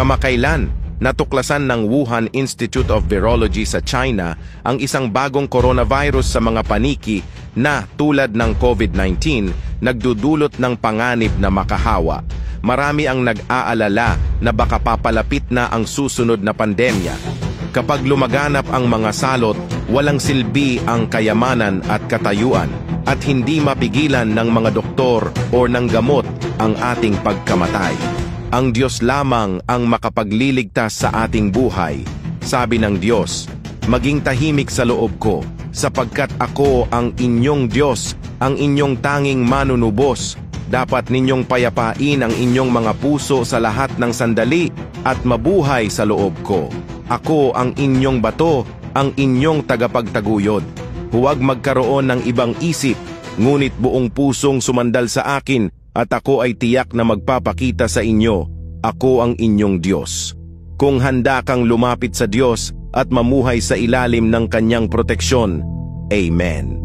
Kamakailan, natuklasan ng Wuhan Institute of Virology sa China ang isang bagong coronavirus sa mga paniki na tulad ng COVID-19 nagdudulot ng panganib na makahawa. Marami ang nag-aalala na baka papalapit na ang susunod na pandemya. Kapag lumaganap ang mga salot, walang silbi ang kayamanan at katayuan at hindi mapigilan ng mga doktor o ng gamot ang ating pagkamatay. Ang Diyos lamang ang makapagliligtas sa ating buhay. Sabi ng Diyos, maging tahimik sa loob ko, sapagkat ako ang inyong Diyos, ang inyong tanging manunubos. Dapat ninyong payapain ang inyong mga puso sa lahat ng sandali at mabuhay sa loob ko. Ako ang inyong bato, ang inyong tagapagtaguyod. Huwag magkaroon ng ibang isip, ngunit buong pusong sumandal sa akin at ako ay tiyak na magpapakita sa inyo. Ako ang inyong Diyos. Kung handa kang lumapit sa Diyos at mamuhay sa ilalim ng kanyang proteksyon. Amen.